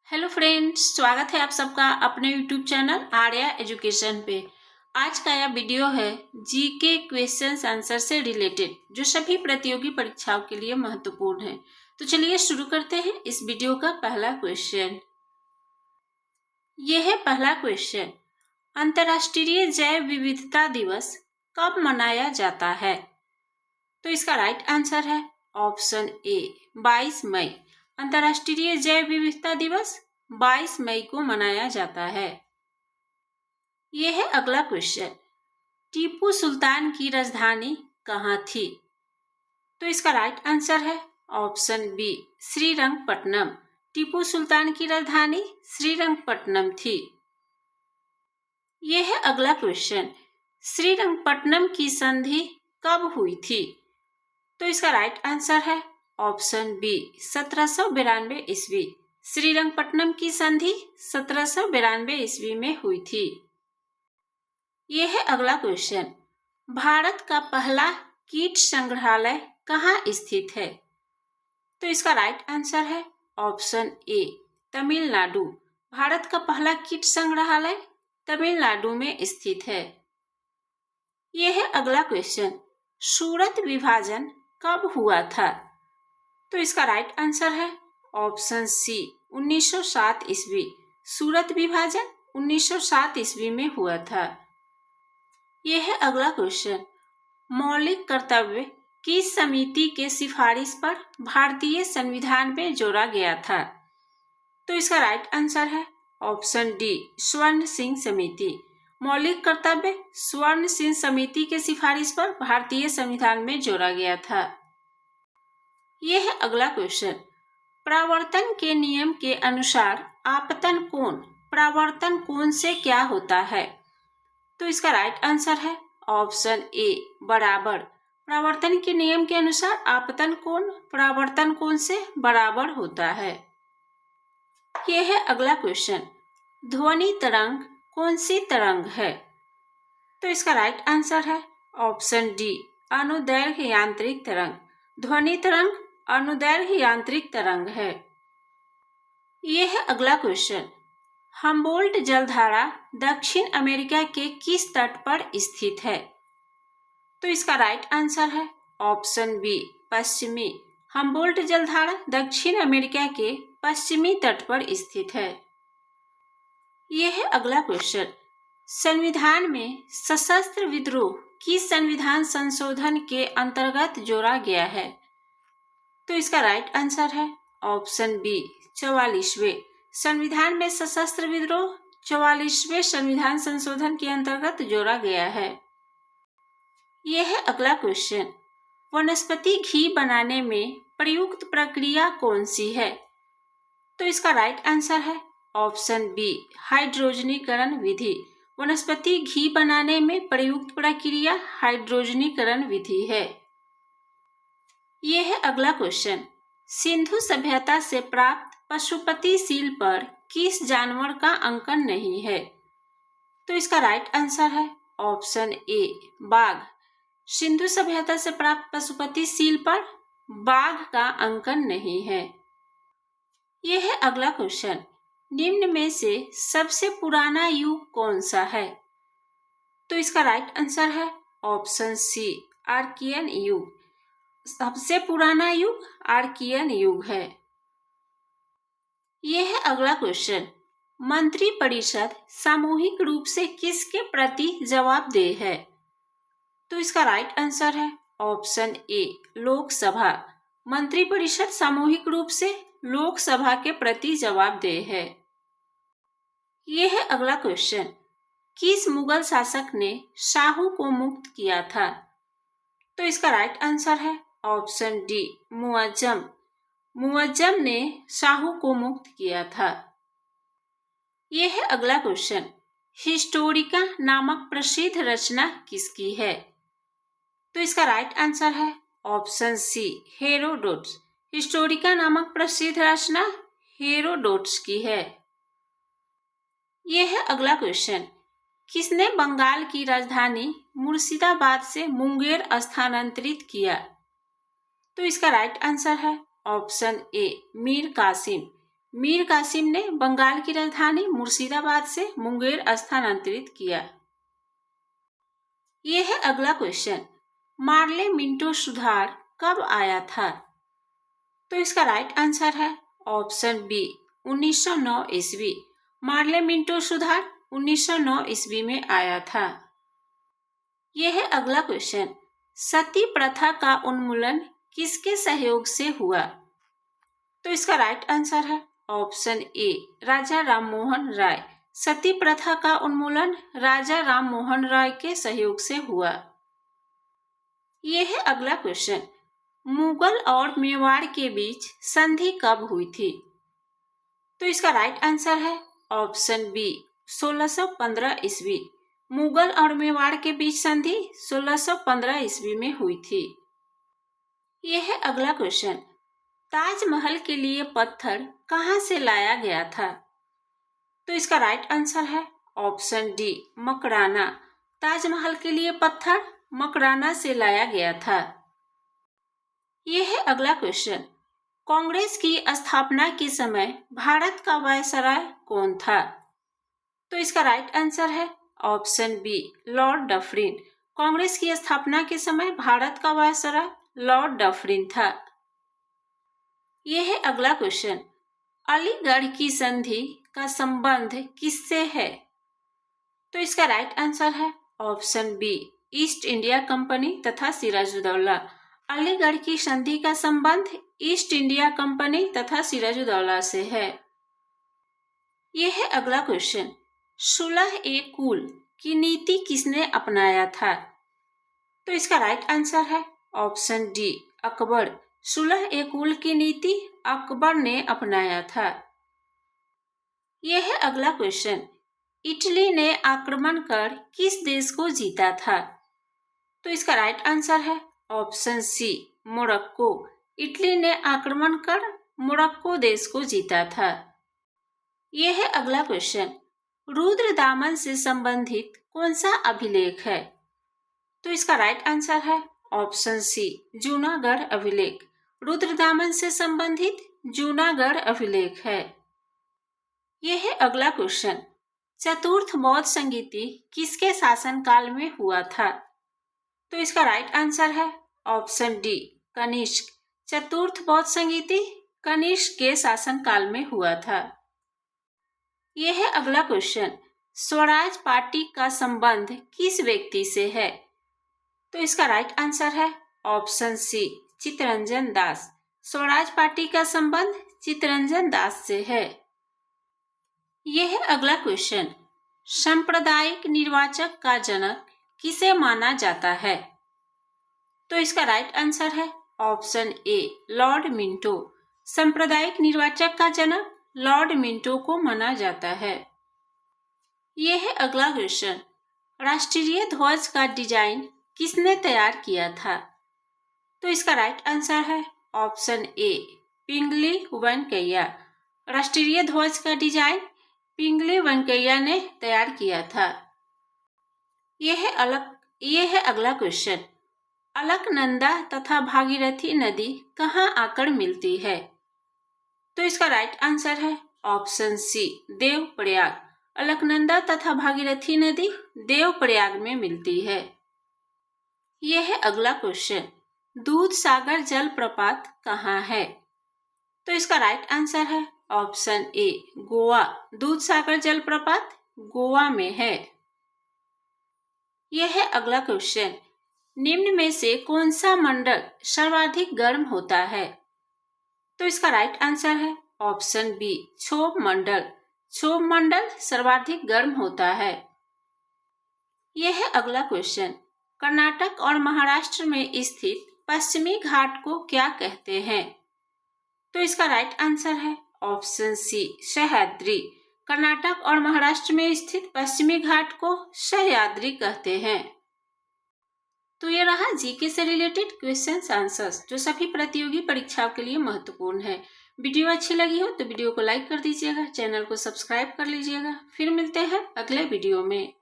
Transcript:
Hello friends, स्वागत है आप सबका अपने यूट्यूब चैनल आर्या एजुकेशन पे। आज का यह वीडियो है जीके क्वेश्चंस आंसर से रिलेटेड, जो सभी प्रतियोगी परीक्षाओं के लिए महत्वपूर्ण है। तो चलिए शुरू करते हैं इस वीडियो का पहला क्वेश्चन। यह है पहला क्वेश्चन, अंतर्राष्ट्रीय जैव विविधता दिवस कब मनाया जाता है? तो इसका राइट आंसर है ऑप्शन ए 22 मई। अंतर्राष्ट्रीय जैव विविधता दिवस 22 मई को मनाया जाता है। यह है अगला क्वेश्चन, टीपू सुल्तान की राजधानी कहाँ थी? तो इसका राइट आंसर है ऑप्शन बी श्रीरंगपट्टनम। टीपू सुल्तान की राजधानी श्रीरंगपट्टनम थी। यह है अगला क्वेश्चन, श्रीरंगपट्टनम की संधि कब हुई थी? तो इसका राइट आंसर है ऑप्शन बी 1792 ईस्वी। श्रीरंगपट्टनम की संधि 1792 ईस्वी में हुई थी। यह है अगला क्वेश्चन, भारत का पहला कीट संग्रहालय कहाँ स्थित है? तो इसका राइट आंसर है ऑप्शन ए तमिलनाडु। भारत का पहला कीट संग्रहालय तमिलनाडु में स्थित है। यह है अगला क्वेश्चन, सूरत विभाजन कब हुआ था? तो इसका राइट आंसर है ऑप्शन सी 1907 ईस्वी। सूरत विभाजन 1907 ईस्वी में हुआ था। यह है अगला क्वेश्चन, मौलिक कर्तव्य किस समिति के सिफारिश पर भारतीय संविधान में जोड़ा गया था? तो इसका राइट आंसर है ऑप्शन डी स्वर्ण सिंह समिति। मौलिक कर्तव्य स्वर्ण सिंह समिति के सिफारिश पर भारतीय संविधान में जोड़ा गया था। यह है अगला क्वेश्चन, परावर्तन के नियम के अनुसार आपतन कोण परावर्तन कोण से क्या होता है? तो इसका राइट आंसर है ऑप्शन ए बराबर। परावर्तन के नियम के अनुसार आपतन कोण परावर्तन कोण से बराबर होता है। यह है अगला क्वेश्चन, ध्वनि तरंग कौन सी तरंग है? तो इसका राइट आंसर है ऑप्शन डी अनुदैर्घ्य यांत्रिक तरंग। ध्वनि तरंग अनुदैर्घ्य यांत्रिक तरंग है। यह है अगला क्वेश्चन, हम्बोल्ट जलधारा दक्षिण अमेरिका के किस तट पर स्थित है? तो इसका राइट आंसर है ऑप्शन बी पश्चिमी। हम्बोल्ट जलधारा दक्षिण अमेरिका के पश्चिमी तट पर स्थित है। यह है अगला क्वेश्चन, संविधान में सशस्त्र विद्रोह किस संविधान संशोधन के अंतर्गत जोड़ा गया है? तो इसका राइट आंसर है ऑप्शन बी 44वें। संविधान में सशस्त्र विद्रोह 44वें संविधान संशोधन के अंतर्गत जोड़ा गया है। यह है अगला क्वेश्चन, वनस्पति घी बनाने में प्रयुक्त प्रक्रिया कौन सी है? तो इसका राइट आंसर है ऑप्शन बी हाइड्रोजनीकरण विधि। वनस्पति घी बनाने में प्रयुक्त प्रक्रिया हाइड्रोजनीकरण विधि है। यह है अगला क्वेश्चन, सिंधु सभ्यता से प्राप्त पशुपति सील पर किस जानवर का अंकन नहीं है? तो इसका राइट आंसर है ऑप्शन ए बाघ। सिंधु सभ्यता से प्राप्त पशुपति सील पर बाघ का अंकन नहीं है। यह है अगला क्वेश्चन, निम्न में से सबसे पुराना युग कौन सा है? तो इसका राइट आंसर है ऑप्शन सी आर्कियन युग। सबसे पुराना युग आर्कियन युग है। यह है अगला क्वेश्चन, मंत्रिपरिषद सामूहिक रूप से किसके प्रति जवाबदेह है? तो इसका राइट आंसर है ऑप्शन ए लोकसभा। मंत्रिपरिषद सामूहिक रूप से लोकसभा के प्रति जवाबदेह है। यह है अगला क्वेश्चन, किस मुगल शासक ने शाहू को मुक्त किया था? तो इसका राइट आंसर है ऑप्शन डी मुअज्जम। मुअज्जम ने शाहू को मुक्त किया था। यह है अगला क्वेश्चन, हिस्टोरिका नामक प्रसिद्ध रचना किसकी है? तो इसका राइट आंसर है ऑप्शन सी हेरोडोटस। हिस्टोरिका नामक प्रसिद्ध रचना हेरोडोटस की है। यह है अगला क्वेश्चन, किसने बंगाल की राजधानी मुर्शिदाबाद से मुंगेर स्थानांतरित किया? तो इसका राइट आंसर है ऑप्शन ए मीर कासिम। मीर कासिम ने बंगाल की राजधानी मुर्शिदाबाद से मुंगेर स्थानांतरित किया। यह है अगला क्वेश्चन, मार्ले मिंटो सुधार कब आया था? तो इसका राइट आंसर है ऑप्शन बी 1909 ईस्वी। मार्ले मिंटो सुधार 1909 ईस्वी में आया था। यह है अगला क्वेश्चन, सती प्रथा का उन्मूलन किसके सहयोग से हुआ? तो इसका राइट आंसर है ऑप्शन ए राजा राममोहन राय। सती प्रथा का उन्मूलन राजा राममोहन राय के सहयोग से हुआ। यह है अगला क्वेश्चन, मुगल और मेवाड़ के बीच संधि कब हुई थी? तो इसका राइट आंसर है ऑप्शन बी 1615 ईस्वी। मुगल और मेवाड़ के बीच संधि 1615 ईस्वी में हुई थी। यह है अगला क्वेश्चन, ताजमहल के लिए पत्थर कहां से लाया गया था? तो इसका राइट आंसर है ऑप्शन डी मकराना। ताजमहल के लिए पत्थर मकराना से लाया गया था। यह है अगला क्वेश्चन, कांग्रेस की स्थापना के समय भारत का वायसराय कौन था? तो इसका राइट आंसर है option B Lord Dufferin. Congress की स्थापना के समय भारत का वायसराय लॉर्ड डफरिन था। यह है अगला क्वेश्चन, अलीगढ़ की संधि का संबंध किससे है? तो इसका राइट आंसर है option B East India Company तथा सिराजुद्दौला। अलीगढ़ की संधि का संबंध ईस्ट इंडिया कंपनी तथा सिराजुद्दौला से है। यह है अगला क्वेश्चन, सुलह-ए-कुल की नीति किसने अपनाया था? तो इसका राइट आंसर है ऑप्शन डी अकबर। सुलह-ए-कुल की नीति अकबर ने अपनाया था। यह है अगला क्वेश्चन, इटली ने आक्रमण कर किस देश को जीता था? तो इसका राइट आंसर है ऑप्शन सी मोरक्को। इटली ने आक्रमण कर मोरक्को देश को जीता था। यह है अगला क्वेश्चन, रुद्रदामन से संबंधित कौन सा अभिलेख है? तो इसका राइट आंसर है ऑप्शन सी जूनागढ़ अभिलेख। रुद्रदामन से संबंधित जूनागढ़ अभिलेख है। यह है अगला क्वेश्चन, चतुर्थ बौद्ध संगीति किसके शासनकाल में हुआ था? तो इसका राइट आंसर है ऑप्शन डी कनिष्क। चतुर्थ बौद्ध संगीति कनिष्क के शासनकाल में हुआ था। यह है अगला क्वेश्चन, स्वराज पार्टी का संबंध किस व्यक्ति से है? तो इसका राइट आंसर है option C Chittaranjan Das. Swaraj party का संबंध चित्तरंजन दास से है। यह है अगला क्वेश्चन, सांप्रदायिक निर्वाचक का जनक किसे माना जाता है? तो इसका राइट आंसर है ऑप्शन ए लॉर्ड मिंटो। सांप्रदायिक निर्वाचक का जनक लॉर्ड मिंटो को माना जाता है। यह है अगला क्वेश्चन, राष्ट्रीय ध्वज का डिजाइन किसने तैयार किया था? तो इसका राइट आंसर है ऑप्शन ए पिंगली वेंकैया। राष्ट्रीय ध्वज का डिजाइन पिंगली वेंकैया ने तैयार किया था। यह है अगला क्वेश्चन, अलकनंदा तथा भागीरथी नदी कहाँ आकर मिलती है? तो इसका राइट आंसर है ऑप्शन सी देवप्रयाग। अलकनंदा तथा भागीरथी नदी देवप्रयाग में मिलती है। यह है अगला क्वेश्चन, दूध सागर जलप्रपात कहाँ है? तो इसका राइट आंसर है ऑप्शन ए गोवा। दूध सागर जलप्रपात गोवा में है। यह है अगला क्वेश्चन, निम्न में से कौन सा मंडल सर्वाधिक गर्म होता है? तो इसका राइट आंसर है ऑप्शन बी क्षोभ मंडल। क्षोभ मंडल सर्वाधिक गर्म होता है। यह है अगला क्वेश्चन, कर्नाटक और महाराष्ट्र में स्थित पश्चिमी घाट को क्या कहते हैं? तो इसका राइट आंसर है ऑप्शन सी सह्याद्री। कर्नाटक और महाराष्ट्र में स्थित पश्चिमी घाट को सह्याद्री कहते हैं। तो ये रहा जीके से रिलेटेड क्वेश्चंस आंसर्स जो सभी प्रतियोगी परीक्षाओं के लिए महत्वपूर्ण है। वीडियो अच्छी लगी हो तो वीडियो को लाइक कर दीजिएगा, चैनल को सब्सक्राइब कर लीजिएगा। फिर मिलते हैं अगले वीडियो में।